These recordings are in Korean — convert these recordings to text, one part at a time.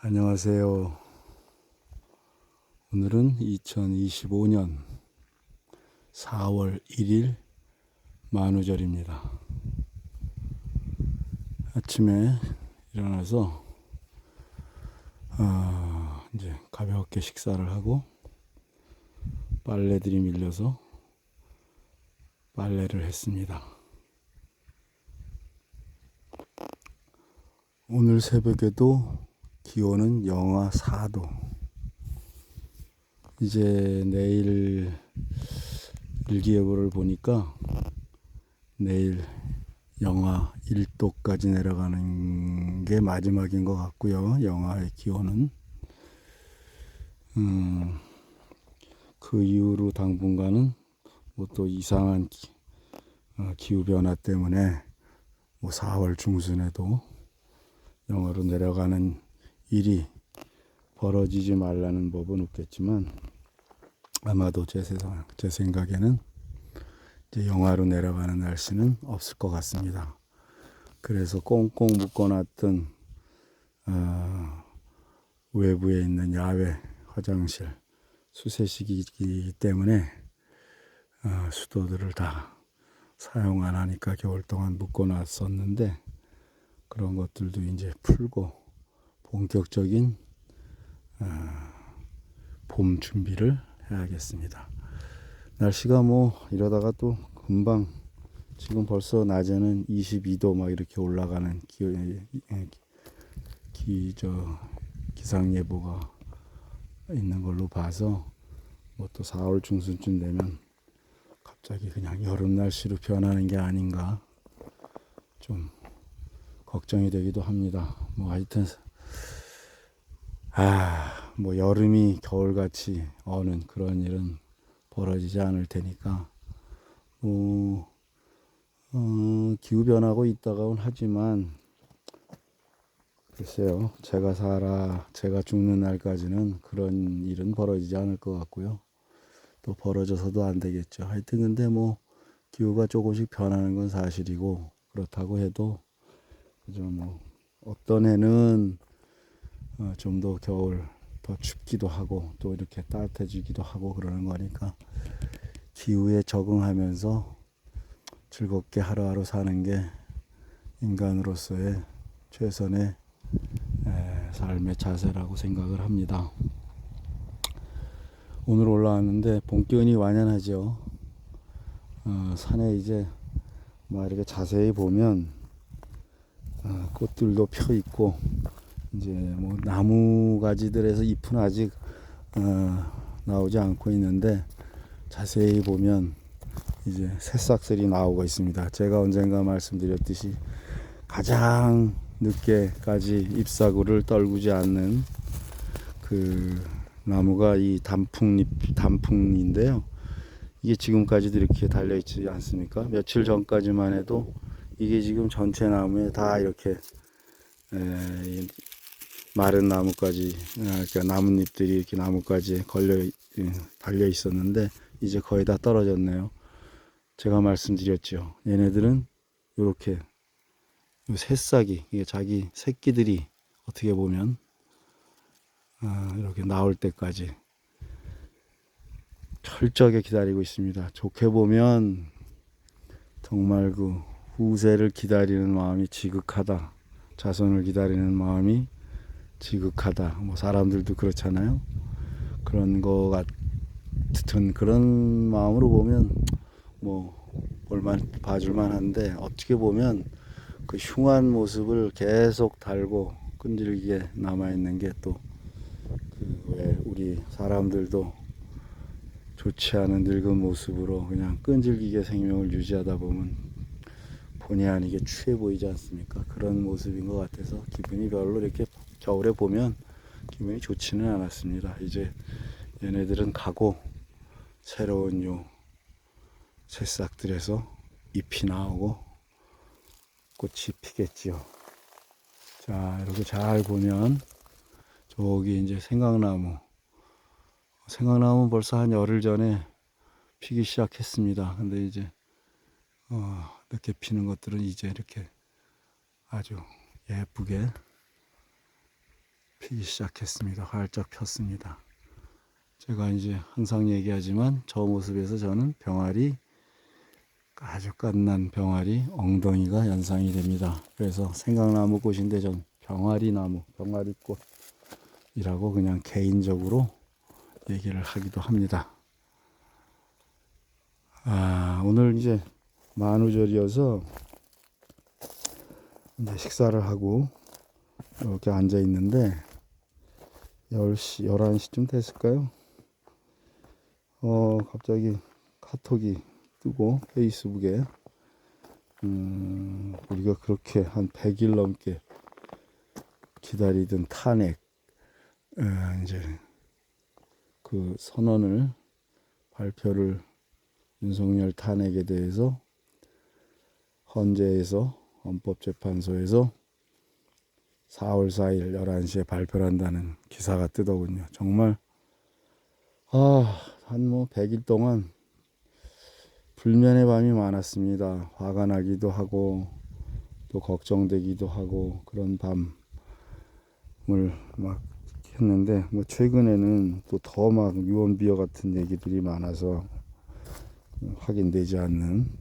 안녕하세요. 오늘은 2025년 4월 1일 만우절입니다. 아침에 일어나서 이제 가볍게 식사를 하고 빨래들이 밀려서 빨래를 했습니다. 오늘 새벽에도 기온은 영하 4도. 이제 내일 일기예보를 보니까 내일 영하 1도까지 내려가는 게 마지막인 것 같고요. 영하의 기온은 그 이후로 당분간은 뭐 또 이상한 기후 변화 때문에 뭐 4월 중순에도 영하로 내려가는 일이 벌어지지 말라는 법은 없겠지만 아마도 제 생각에는 이제 영하로 내려가는 날씨는 없을 것 같습니다. 그래서 꽁꽁 묶어놨던 외부에 있는 야외 화장실 수세식이기 때문에 수도들을 다 사용 안 하니까 겨울 동안 묶어놨었는데 그런 것들도 이제 풀고 본격적인 봄 준비를 해야겠습니다. 날씨가 뭐 이러다가 또 금방 지금 벌써 낮에는 22도 막 이렇게 올라가는 기상 예보가 있는 걸로 봐서 뭐 또 4월 중순쯤 되면 갑자기 그냥 여름 날씨로 변하는 게 아닌가 좀 걱정이 되기도 합니다. 뭐 하여튼 뭐 여름이 겨울같이 어는 그런 일은 벌어지지 않을 테니까 기후 변하고 있다고는 하지만 글쎄요, 제가 죽는 날까지는 그런 일은 벌어지지 않을 것 같고요. 또 벌어져서도 안 되겠죠. 하여튼 근데 뭐 기후가 조금씩 변하는 건 사실이고 그렇다고 해도 그죠 뭐 어떤 해는 좀 더 겨울 더 춥기도 하고 또 이렇게 따뜻해지기도 하고 그러는 거니까 기후에 적응하면서 즐겁게 하루하루 사는 게 인간으로서의 최선의 삶의 자세라고 생각을 합니다. 오늘 올라왔는데 봄 기운이 완연하죠. 산에 이제 막 이렇게 자세히 보면 꽃들도 펴 있고 이제 뭐 나무 가지들에서 잎은 아직 나오지 않고 있는데 자세히 보면 이제 새싹들이 나오고 있습니다. 제가 언젠가 말씀드렸듯이 가장 늦게까지 잎사구를 떨구지 않는 그 나무가 이 단풍인데요. 이게 지금까지도 이렇게 달려있지 않습니까? 며칠 전까지만 해도 이게 지금 전체 나무에 다 이렇게 마른 나무까지, 그러니까 나뭇잎들이 이렇게 나무까지 달려 있었는데 이제 거의 다 떨어졌네요. 제가 말씀드렸죠. 얘네들은 이렇게 새싹이 이게 자기 새끼들이 어떻게 보면 이렇게 나올 때까지 철저하게 기다리고 있습니다. 좋게 보면 정말 그 후세를 기다리는 마음이 지극하다. 자손을 기다리는 마음이 지극하다. 뭐 사람들도 그렇잖아요. 그런 거 같은 그런 마음으로 보면 뭐 볼만 봐줄만 한데 어떻게 보면 그 흉한 모습을 계속 달고 끈질기게 남아있는 게 또 왜 우리 사람들도 좋지 않은 늙은 모습으로 그냥 끈질기게 생명을 유지하다 보면 본의 아니게 취해 보이지 않습니까? 그런 모습인 것 같아서 기분이 별로 이렇게 겨울에 보면 기분이 좋지는 않았습니다. 이제 얘네들은 가고 새로운 요 새싹들에서 잎이 나오고 꽃이 피겠지요. 자, 이렇게 잘 보면 저기 이제 생강나무 벌써 한 열흘 전에 피기 시작했습니다. 근데 이제 늦게 피는 것들은 이제 이렇게 아주 예쁘게 피기 시작했습니다. 활짝 폈습니다. 제가 이제 항상 얘기하지만 저 모습에서 저는 병아리, 아주 갓난 병아리 엉덩이가 연상이 됩니다. 그래서 생강나무 꽃인데 전 병아리 나무, 병아리꽃이라고 그냥 개인적으로 얘기를 하기도 합니다. 오늘 이제 만우절이어서 이제 식사를 하고 이렇게 앉아 있는데 10시, 11시쯤 됐을까요? 갑자기 카톡이 뜨고 페이스북에 우리가 그렇게 한 100일 넘게 기다리던 탄핵 이제 그 선언을 발표를 윤석열 탄핵에 대해서 헌법재판소에서 4월 4일 11시에 발표를 한다는 기사가 뜨더군요. 정말 한 100일 동안 불면의 밤이 많았습니다. 화가 나기도 하고 또 걱정되기도 하고 그런 밤을 막 했는데 최근에는 또 더 막 유언비어 같은 얘기들이 많아서 확인되지 않는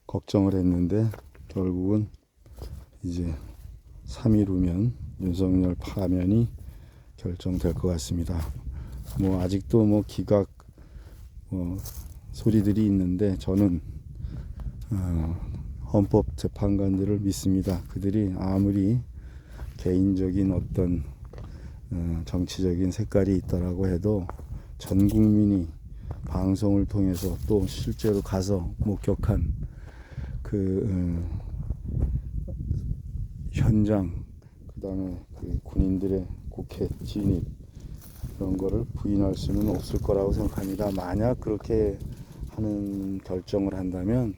걱정을 했는데 결국은 이제 3일 후면 윤석열 파면이 결정될 것 같습니다. 아직도 기각 소리들이 있는데 저는 헌법재판관들을 믿습니다. 그들이 아무리 개인적인 어떤 정치적인 색깔이 있다라고 해도 전 국민이 방송을 통해서 또 실제로 가서 목격한 그 현장, 그 다음에 그 군인들의 국회 진입 이런 거를 부인할 수는 없을 거라고 생각합니다. 만약 그렇게 하는 결정을 한다면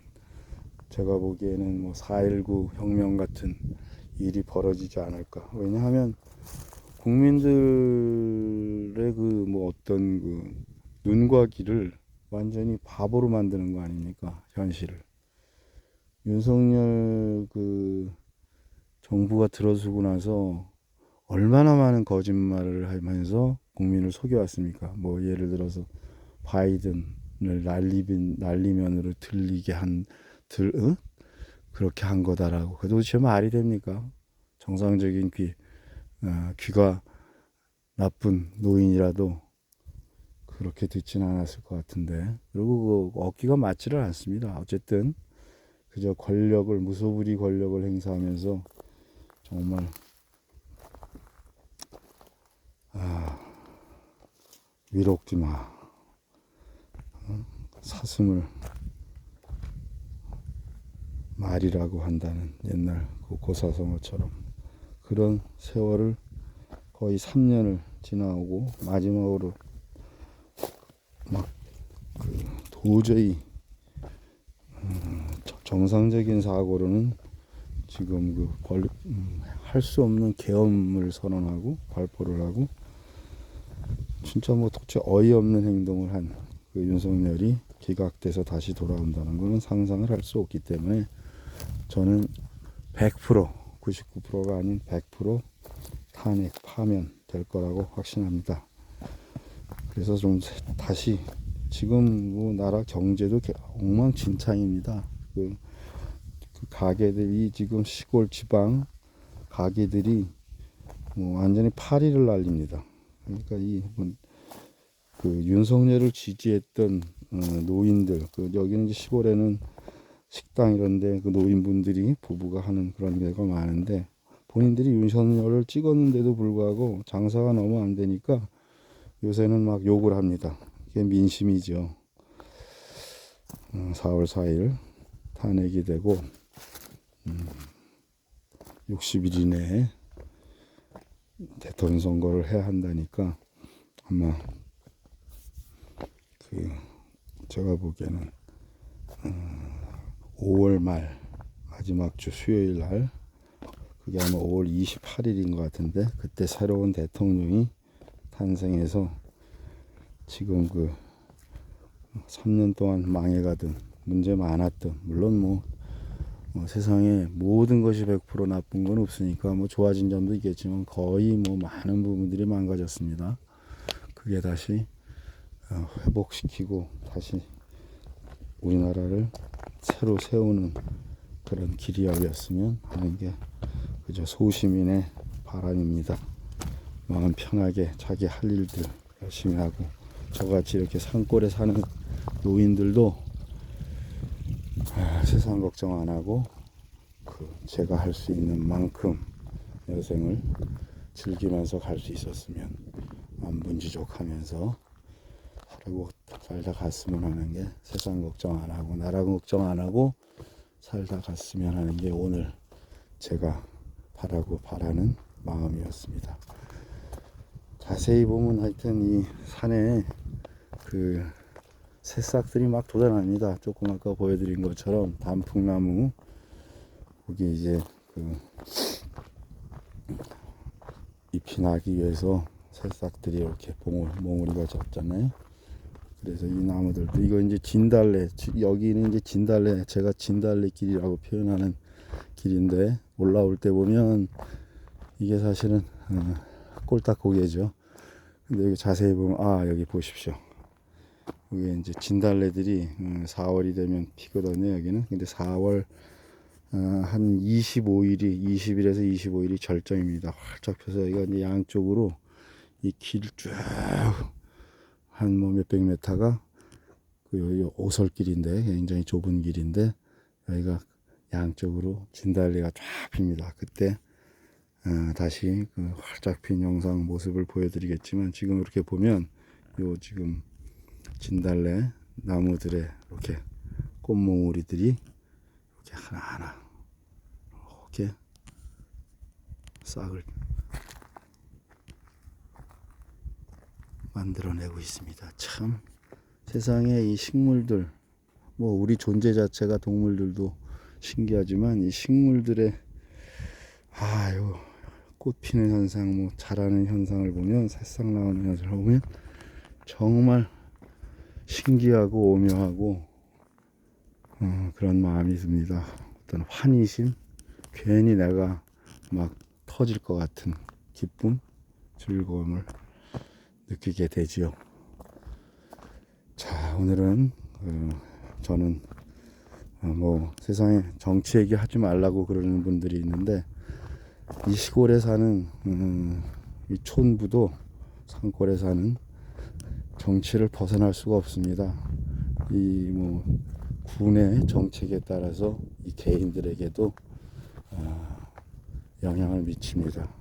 제가 보기에는 4.19 혁명 같은 일이 벌어지지 않을까. 왜냐하면 국민들의 어떤 눈과 귀를 완전히 바보로 만드는 거 아닙니까? 현실을. 윤석열 정부가 들어서고 나서 얼마나 많은 거짓말을 하면서 국민을 속여왔습니까? 예를 들어서 바이든을 난리면으로 들리게 그렇게 한 거다라고. 그게 도대체 말이 됩니까? 정상적인 귀가 나쁜 노인이라도 그렇게 듣지는 않았을 것 같은데. 그리고 어깨가 맞지를 않습니다. 어쨌든 그저 무소불위 권력을 행사하면서 정말 위롭지 마. 사슴을 말이라고 한다는 옛날 고사성어처럼 그런 세월을 거의 3년을 지나오고 마지막으로 도저히 정상적인 사고로는 지금 할 수 없는 계엄을 선언하고 발표를 하고 진짜 도대체 어이없는 행동을 한 윤석열이 기각돼서 다시 돌아온다는 것은 상상을 할 수 없기 때문에 저는 100%, 99%가 아닌 100% 탄핵, 파면 될 거라고 확신합니다. 그래서 좀 다시 지금 나라 경제도 엉망진창입니다. 그 가게들이 지금 시골 지방 가게들이 완전히 파리를 날립니다. 그러니까 윤석열을 지지했던 노인들, 여기는 이제 시골에는 식당 이런데 노인분들이 부부가 하는 그런 데가 많은데 본인들이 윤석열을 찍었는데도 불구하고 장사가 너무 안 되니까 요새는 막 욕을 합니다. 이게 민심이죠. 4월 4일 탄핵이 되고 60일 이내에 대통령 선거를 해야 한다니까 아마 제가 보기에는 5월 말 마지막 주 수요일 날 그게 아마 5월 28일인 것 같은데 그때 새로운 대통령이 탄생해서 지금 3년 동안 망해가던 문제 많았던 물론 세상에 모든 것이 100% 나쁜 건 없으니까 뭐 좋아진 점도 있겠지만 거의 뭐 많은 부분들이 망가졌습니다. 그게 다시 회복시키고 다시 우리나라를 새로 세우는 그런 길이었으면 하는 게 그저 소시민의 바람입니다. 마음 편하게 자기 할 일들 열심히 하고, 저같이 이렇게 산골에 사는 노인들도 세상 걱정 안 하고 제가 할 수 있는 만큼 여생을 즐기면서 갈 수 있었으면 만분지족하면서 살다 갔으면 하는 게, 세상 걱정 안 하고 나라 걱정 안 하고 살다 갔으면 하는 게 오늘 제가 바라는 마음이었습니다. 자세히 보면 하여튼 이 산에 그 새싹들이 막 돋아납니다. 조금 아까 보여드린 것처럼 단풍나무, 거기 이제 그 잎이 나기 위해서 새싹들이 이렇게 몽우리가 졌잖아요. 그래서 이 나무들도, 이거 이제 진달래, 여기는 이제 진달래, 제가 진달래 길이라고 표현하는 길인데, 올라올 때 보면 이게 사실은 꼴딱고개죠. 근데 여기 자세히 보면 여기 보십시오. 여기 이제 진달래들이 4월이 되면 피거든요, 여기는. 근데 4월 한 20일에서 25일이 절정입니다. 활짝 펴서 여기가 이제 양쪽으로 이 길을 쭉 한 뭐 몇백 메타가 여기 오솔길인데, 굉장히 좁은 길인데 여기가 양쪽으로 진달래가 쫙 핍니다. 그때 다시 그 활짝 핀 영상 모습을 보여드리겠지만, 지금 이렇게 보면 요 지금 진달래 나무들의 이렇게 꽃몽우리들이 이렇게 하나하나 이렇게 싹을 만들어내고 있습니다. 참 세상에 이 식물들, 뭐 우리 존재 자체가 동물들도 신기하지만 이 식물들의 요 꽃 피는 현상, 뭐 자라는 현상을 보면, 새싹 나오는 현상을 보면 정말 신기하고 오묘하고 그런 마음이 듭니다. 어떤 환희심, 괜히 내가 막 터질 것 같은 기쁨, 즐거움을 느끼게 되지요. 자, 오늘은 저는 뭐 세상에 정치 얘기 하지 말라고 그러는 분들이 있는데, 이 시골에 사는 이 촌부도 산골에 사는 정치를 벗어날 수가 없습니다. 이 뭐 군의 정책에 따라서 이 개인들에게도 영향을 미칩니다.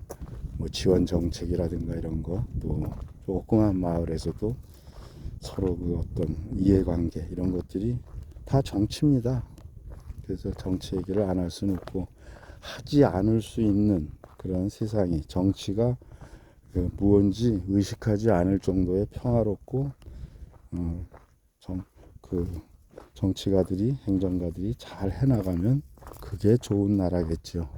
뭐 지원 정책이라든가 이런 거, 또 조그만 마을에서도 서로 그 어떤 이해관계, 이런 것들이 다 정치입니다. 그래서 정치 얘기를 안 할 수는 없고, 하지 않을 수 있는 그런 세상이, 정치가 무언지 의식하지 않을 정도의 평화롭고 정치가들이, 행정가들이 잘 해나가면 그게 좋은 나라겠죠.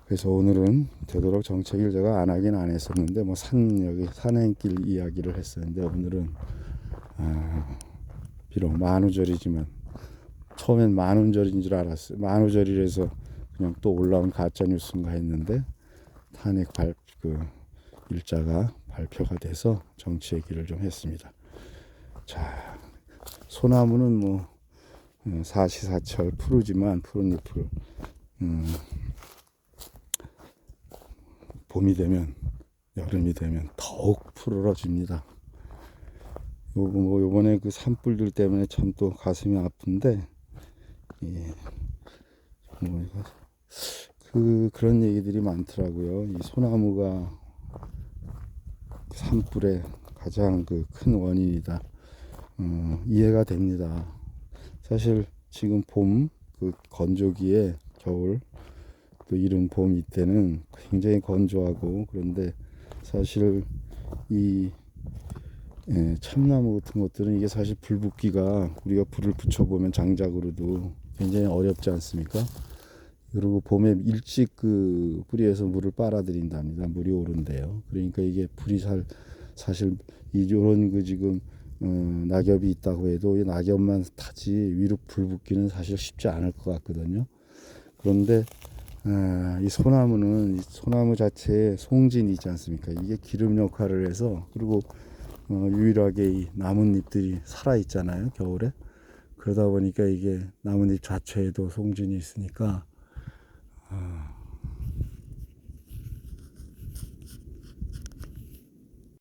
그래서 오늘은 되도록 정치 얘기를 제가 안 하긴 안 했었는데, 뭐 여기 산행길 이야기를 했었는데, 오늘은 비록 만우절이지만, 처음엔 만운절인 줄 알았어요. 만우절이라서 그냥 또 올라온 가짜 뉴스인가 했는데, 탄핵 일자가 발표가 돼서 정치 얘기를 좀 했습니다. 자, 소나무는 뭐 사시사철 푸르지만, 푸른 잎을 봄이 되면, 여름이 되면 더욱 푸르러집니다. 요번에 그 산불들 때문에 참 또 가슴이 아픈데, 그런 얘기들이 많더라고요. 이 소나무가 산불의 가장 큰 원인이다. 이해가 됩니다. 사실 지금 봄, 건조기에 겨울, 또 이른 봄 이때는 굉장히 건조하고, 그런데 사실 이 참나무 같은 것들은, 이게 사실 불 붙기가, 우리가 불을 붙여보면 장작으로도 굉장히 어렵지 않습니까? 그리고 봄에 일찍 뿌리에서 물을 빨아들인답니다. 물이 오른대요. 그러니까 이게 불이 사실 이런 지금 낙엽이 있다고 해도 이 낙엽만 타지 위로 불 붙기는 사실 쉽지 않을 것 같거든요. 그런데 이 소나무는 이 소나무 자체에 송진이 있지 않습니까? 이게 기름 역할을 해서 그리고 유일하게 이 나뭇잎들이 살아 있잖아요, 겨울에. 그러다 보니까 이게 나뭇잎 자체에도 송진이 있으니까